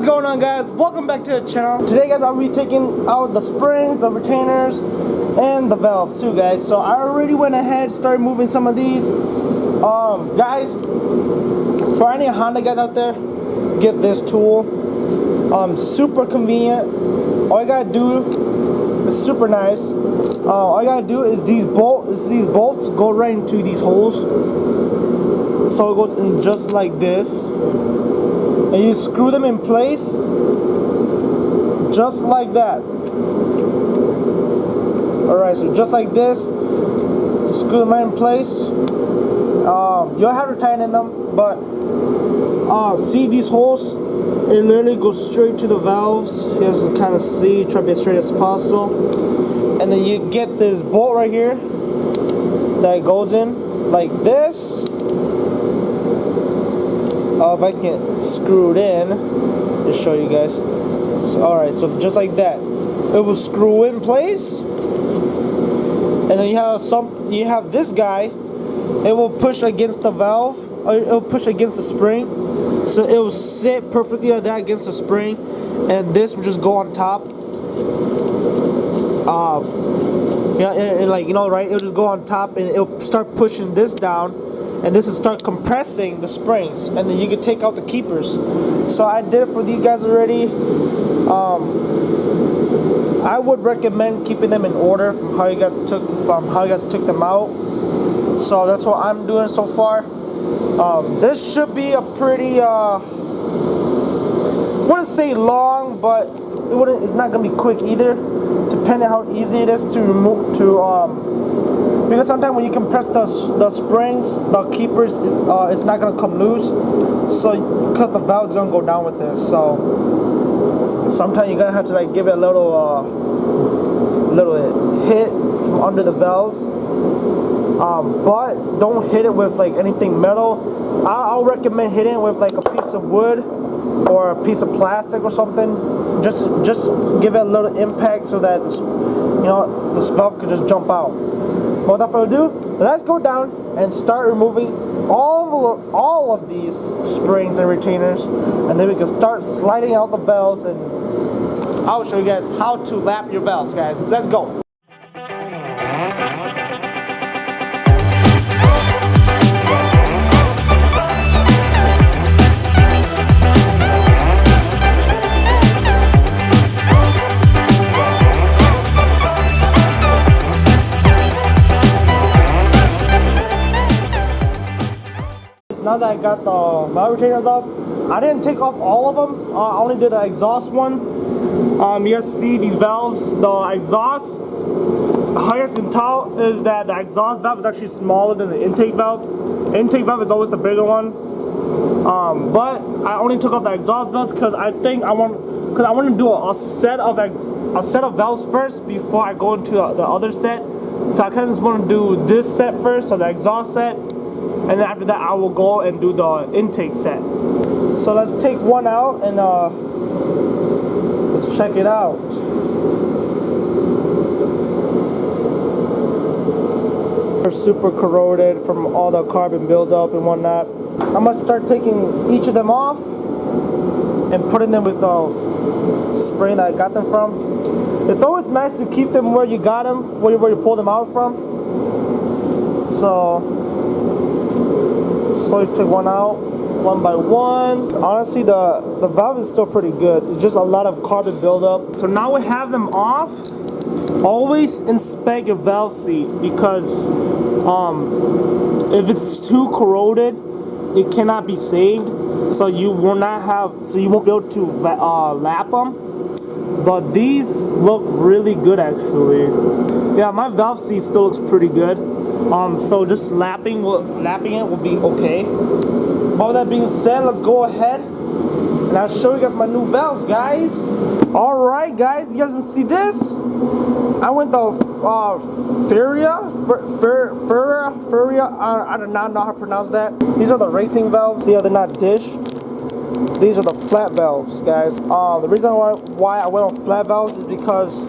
going on, guys? Welcome back to the channel. Today, guys, I'll be taking out the springs, the retainers, and the valves too, guys. So I already went ahead, started moving some of these. Guys, for any Honda guys out there, get this tool. Super convenient. All you gotta do is super nice. All you gotta do is these bolts go right into these holes. So it goes in just like this. And you screw them in place just like that. Alright, so just like this, screw them right in place. You don't have to tighten them, but see these holes? It literally goes straight to the valves. You guys can kind of see, try to be as straight as possible. And then you get this bolt right here that goes in like this. If I can screw it in, just show you guys. So, alright, so just like that, it will screw in place, and then you have this guy. It will push against the valve, or it will push against the spring, so it will sit perfectly like that against the spring, and this will just go on top. Right? It'll just go on top, and it'll start pushing this down. And this will start compressing the springs, and then you can take out the keepers. So I did it for these guys already. I would recommend keeping them in order from how you guys took them out. So that's what I'm doing so far. This should be a pretty I wouldn't say long, but it's not gonna be quick either, depending on how easy it is to remove because sometimes when you compress the springs, the keepers, it's not going to come loose. So, because the valve is going to go down with this. So, sometimes you're going to have to like give it a little hit from under the valves. But don't hit it with like anything metal. I'll recommend hitting it with like a piece of wood or a piece of plastic or something. Just give it a little impact so that this valve could just jump out. Without further ado, let's go down and start removing all of these springs and retainers, and then we can start sliding out the valves, and I'll show you guys how to lap your valves, guys. Let's go. Now that I got the valve retainers off, I didn't take off all of them. I only did the exhaust one. You guys see these valves, the exhaust. How you guys can tell is that the exhaust valve is actually smaller than the intake valve. Intake valve is always the bigger one. But I only took off the exhaust valves because I want to do a set of valves first before I go into the other set. So I kind of just want to do this set first, so the exhaust set. And then after that, I will go and do the intake set. So let's take one out and let's check it out. They're super corroded from all the carbon buildup and whatnot. I'm gonna start taking each of them off and putting them with the spring that I got them from. It's always nice to keep them where you got them, where you pull them out from. So you take one out, one by one. Honestly, the valve is still pretty good. It's just a lot of carbon buildup. So now we have them off. Always inspect your valve seat, because if it's too corroded, it cannot be saved. So you won't be able to lap them. But these look really good actually. Yeah, my valve seat still looks pretty good. So just lapping it will be okay. But with that being said, let's go ahead and I'll show you guys my new valves, guys. Alright guys, you guys can see this. I went the Furia, I do not know how to pronounce that. These are the racing valves. Yeah, they're not dish. These are the flat valves, guys. The reason why I went on flat valves is because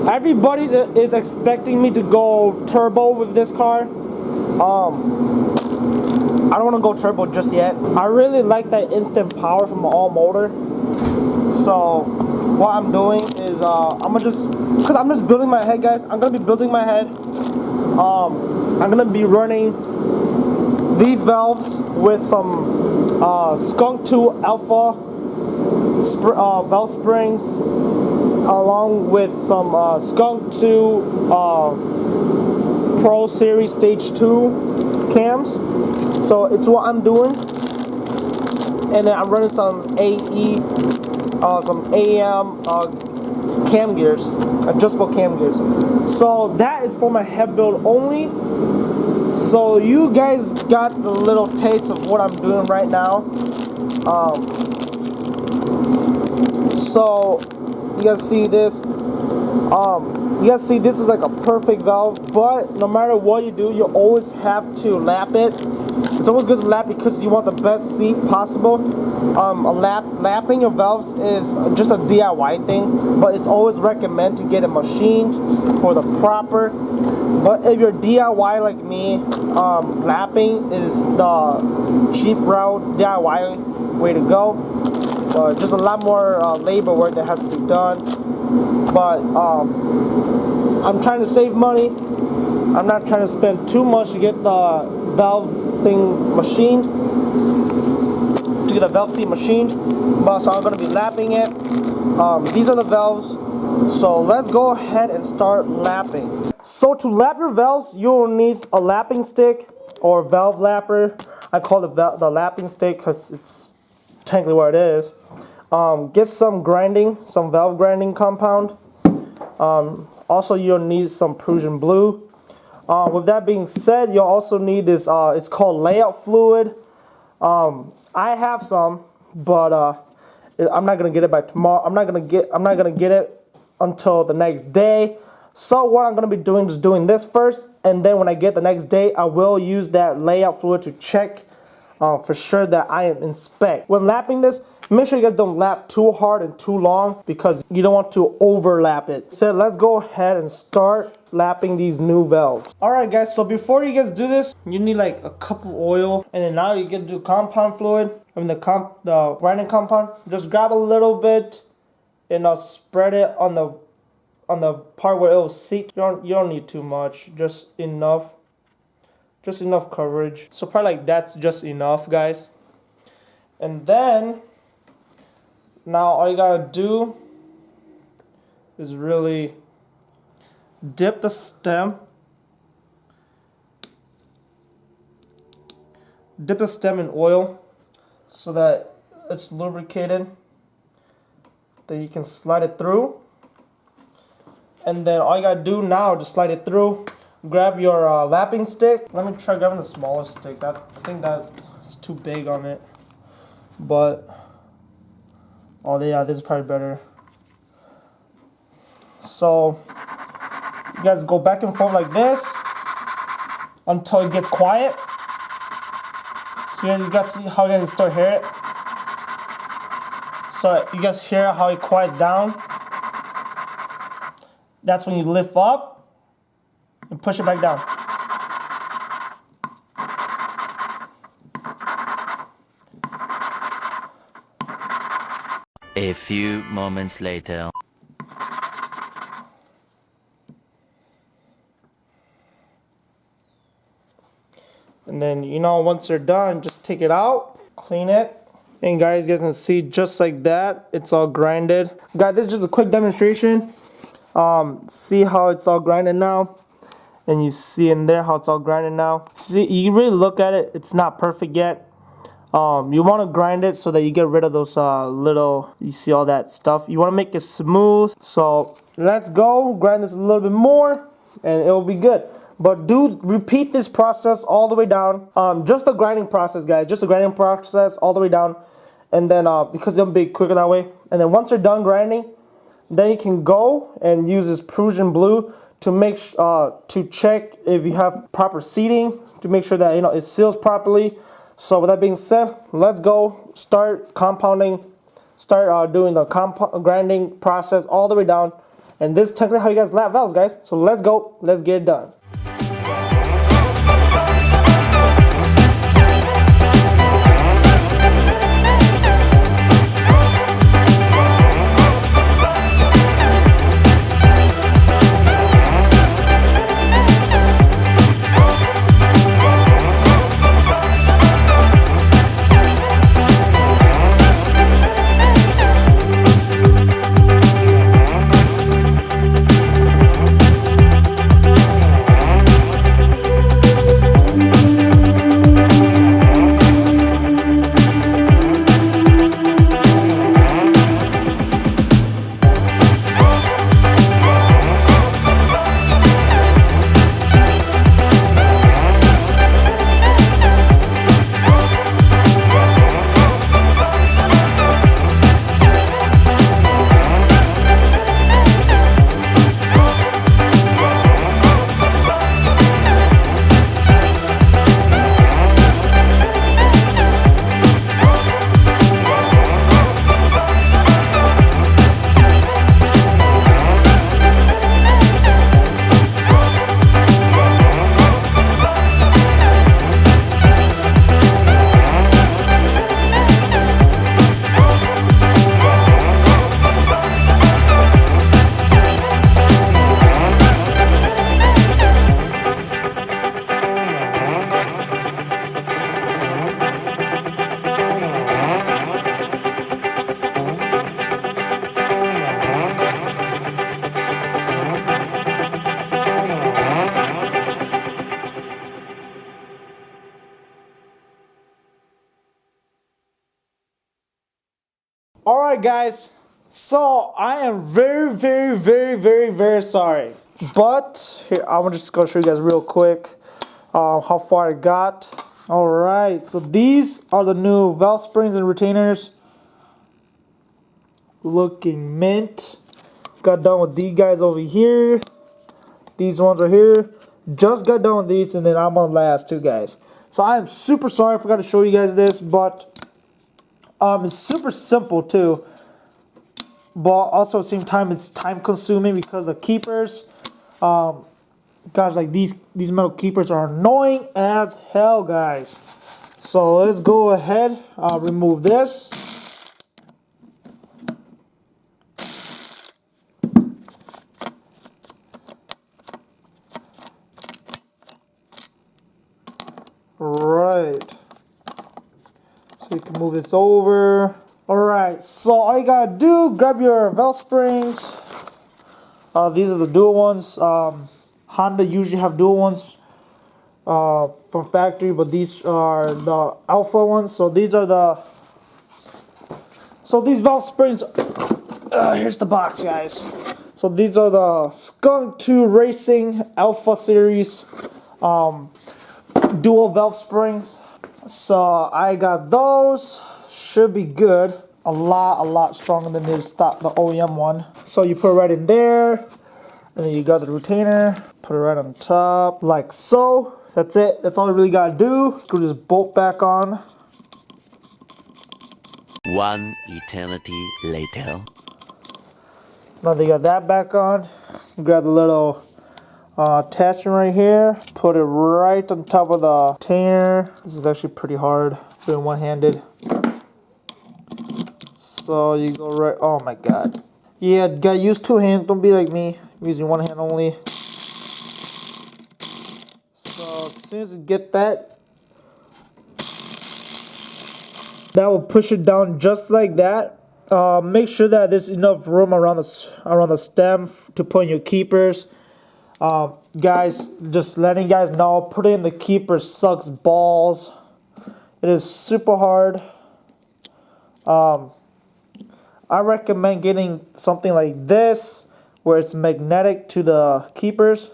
everybody is expecting me to go turbo with this car. I don't want to go turbo just yet. I really like that instant power from the all motor. So what I'm doing is I'm just building my head, guys. I'm gonna be building my head. I'm gonna be running these valves with some Skunk 2 Alpha valve springs, along with some Skunk 2 Pro Series Stage 2 cams. So it's what I'm doing. And then I'm running some AE, some AM cam gears, adjustable cam gears. So that is for my head build only. So you guys got the little taste of what I'm doing right now. So you guys see this. You guys see this is like a perfect valve, but no matter what you do, you always have to lap it. It's always good to lap because you want the best seat possible. Lapping your valves is just a DIY thing, but it's always recommended to get a machine for the proper. But if you're DIY like me, lapping is the cheap route, DIY way to go. Just a lot more labor work that has to be done. But I'm trying to save money. I'm not trying to spend too much to get the valve thing machined, to get a valve seat machined. But so I'm going to be lapping it. These are the valves. So let's go ahead and start lapping. So to lap your valves, you'll need a lapping stick or valve lapper. I call it the lapping stick because it's technically what it is. Get some valve grinding compound. Also, you'll need some Prussian blue. With that being said, you'll also need this. It's called layout fluid. I have some, but I'm not gonna get it by tomorrow. I'm not gonna get it until the next day. So what I'm gonna be doing is doing this first, and then when I get the next day, I will use that layout fluid to check for sure that I am in spec. When lapping this, make sure you guys don't lap too hard and too long because you don't want to overlap it. So let's go ahead and start lapping these new valves. Alright guys, so before you guys do this, you need like a cup of oil, and then now you get to do compound fluid. I mean the grinding compound. Just grab a little bit and spread it on the part where it will seat. You don't need too much, just enough. Just enough coverage. So probably like that's just enough, guys. And then now all you gotta do is really dip the stem. Dip the stem in oil so that it's lubricated. Then you can slide it through. And then all you gotta do now, just slide it through. Grab your lapping stick. Let me try grabbing the smaller stick. I think that's too big on it. But oh yeah, this is probably better. So you guys go back and forth like this until it gets quiet. So you guys see how you guys start hear it. So you guys hear how it quiets down. That's when you lift up and push it back down. A few moments later. And then, once you're done, just take it out, clean it. And guys, you guys can see just like that, it's all grinded. Guys, this is just a quick demonstration. See how it's all grinded now? And you see in there how it's all grinded now. See, you really look at it, it's not perfect yet. You want to grind it so that you get rid of those you see all that stuff. You want to make it smooth. So let's go grind this a little bit more and it'll be good. But repeat this process all the way down. Just the grinding process, guys. Just the grinding process all the way down. And then because it'll be quicker that way. And then once you're done grinding, then you can go and use this Prussian blue to make to check if you have proper seating, to make sure that it seals properly. So with that being said, let's go start compounding, start doing the grinding process all the way down. And this is technically how you guys lap valves, guys. So let's go, let's get it done. Alright guys, so I am very sorry. But here, I'm just gonna show you guys real quick how far I got. Alright, so these are the new valve springs and retainers. Looking mint. Got done with these guys over here. These ones are here. Just got done with these, and then I'm on last two guys. So I am super sorry I forgot to show you guys this, but it's super simple too. But also at the same time, it's time consuming because the keepers, guys, like these metal keepers are annoying as hell, guys. So let's go ahead, remove this. Right. So you can move this over. Alright, so all you gotta do, grab your valve springs. These are the dual ones. Honda usually have dual ones from factory, but these are the alpha ones. So these are the. So these valve springs. Here's the box, guys. So these are the Skunk 2 Racing Alpha Series dual valve springs. So I got those. Should be good. A lot stronger than the OEM one. So you put it right in there, and then you got the retainer. Put it right on top, like so. That's it. That's all you really gotta do. Screw this bolt back on. One eternity later. Now they got that back on. Grab the little attachment right here. Put it right on top of the retainer. This is actually pretty hard doing one-handed. So you go right. Oh my god. Yeah, gotta use two hands. Don't be like me, I'm using one hand only. So as soon as you get that, that will push it down just like that. Make sure that there's enough room around the stem to put in your keepers. Guys, just letting you guys know, putting in the keeper sucks balls. It is super hard. I recommend getting something like this where it's magnetic to the keepers,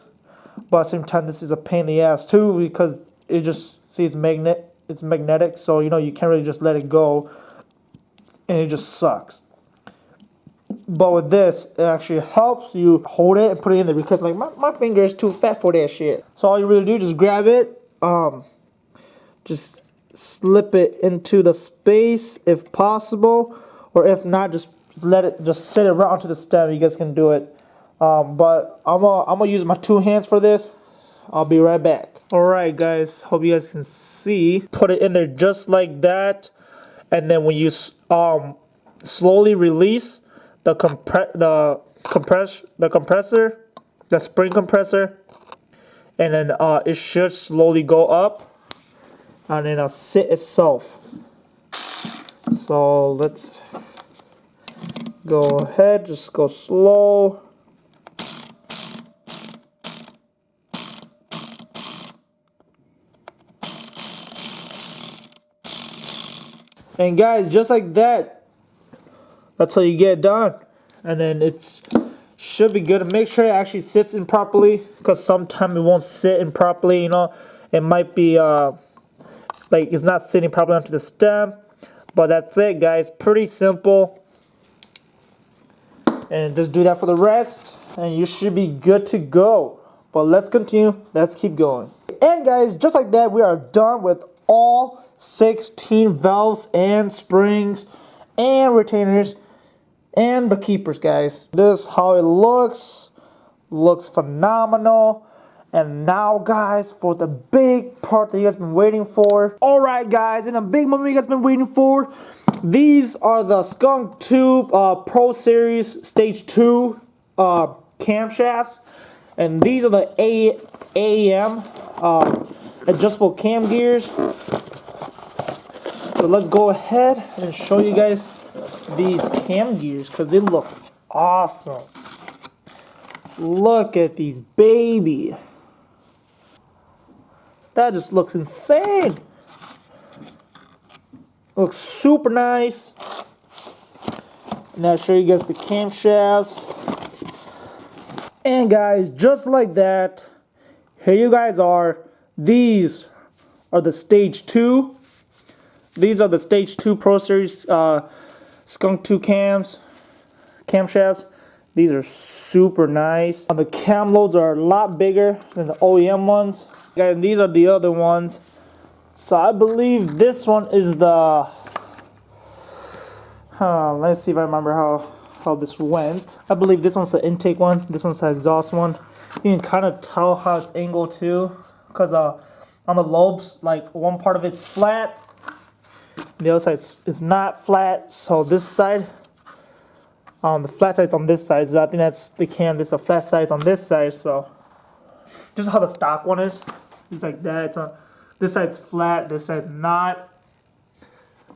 but at the same time this is a pain in the ass too because it just it's magnetic, so you know you can't really just let it go, and it just sucks. But with this, it actually helps you hold it and put it in there because like my finger is too fat for that shit. So all you really do, just grab it, just slip it into the space if possible, or if not, just set it right onto the stem. You guys can do it. But I'm gonna use my two hands for this. I'll be right back. Alright guys, hope you guys can see. Put it in there just like that, and then when you slowly release the spring compressor, and then it should slowly go up, and then it'll sit itself. So let's go ahead, just go slow. And guys, just like that, that's how you get it done. And then it should be good. Make sure it actually sits in properly, because sometimes it won't sit in properly, you know. It might be like it's not sitting properly onto the stem. But that's it, guys. Pretty simple. And just do that for the rest, and you should be good to go. But let's continue. Let's keep going. And guys, just like that, we are done with all 16 valves and springs and retainers and the keepers, guys. This is how it looks. Looks phenomenal. And now, guys, for the big part that you guys been waiting for. Alright guys, and a big moment you guys been waiting for. These are the Skunk 2 Pro Series Stage 2 camshafts. And these are the AEM adjustable cam gears. So let's go ahead and show you guys these cam gears, because they look awesome. Look at these, baby. That just looks insane. Looks super nice. And I'll show you guys the camshafts. And guys, just like that, here you guys are. These are the stage 2. These are the stage 2 Pro Series Skunk 2 camshafts. These are super nice. The cam loads are a lot bigger than the OEM ones. And these are the other ones. So I believe this one is the... let's see if I remember how this went. I believe this one's the intake one. This one's the exhaust one. You can kind of tell how it's angled too. Because on the lobes, like one part of it's flat. The other side is not flat. So this side, the flat side's on this side. So I think that's the cam. This is the flat side on this side. So just how the stock one is. It's like that. It's this side's flat. This side's not.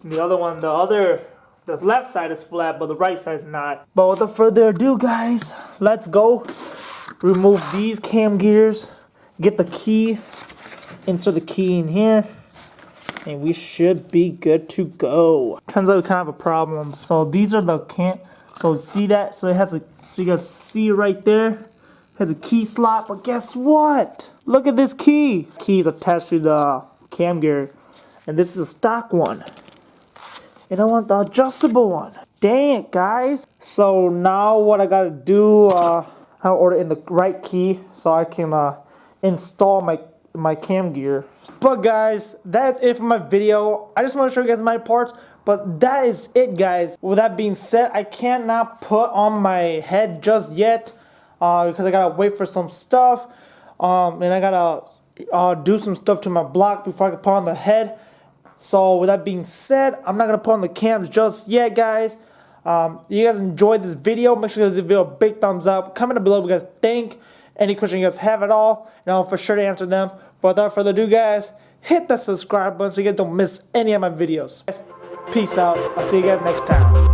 And the other one, the left side is flat, but the right side's not. But without further ado, guys, let's go. Remove these cam gears. Get the key. Insert the key in here. And we should be good to go. Turns out we kind of have a problem. So these are the cam. So see that? So it has a. So you guys see right there. It has a key slot. But guess what? Look at this key. Key is attached to the cam gear, and this is a stock one. And I want the adjustable one. Dang it, guys. So now what I gotta do? I'll order in the right key so I can install my cam gear. But guys, that's it for my video. I just want to show you guys my parts, but that is it, guys. With that being said, I cannot put on my head just yet because I gotta wait for some stuff, and I gotta do some stuff to my block before I can put on the head. So with that being said, I'm not gonna put on the cams just yet, guys. You guys enjoyed this video, make sure you guys give this video a big thumbs up. Comment down below what you guys think. Any questions you guys have at all, and I'll for sure to answer them. But without further ado, guys, hit that subscribe button so you guys don't miss any of my videos. Peace out. I'll see you guys next time.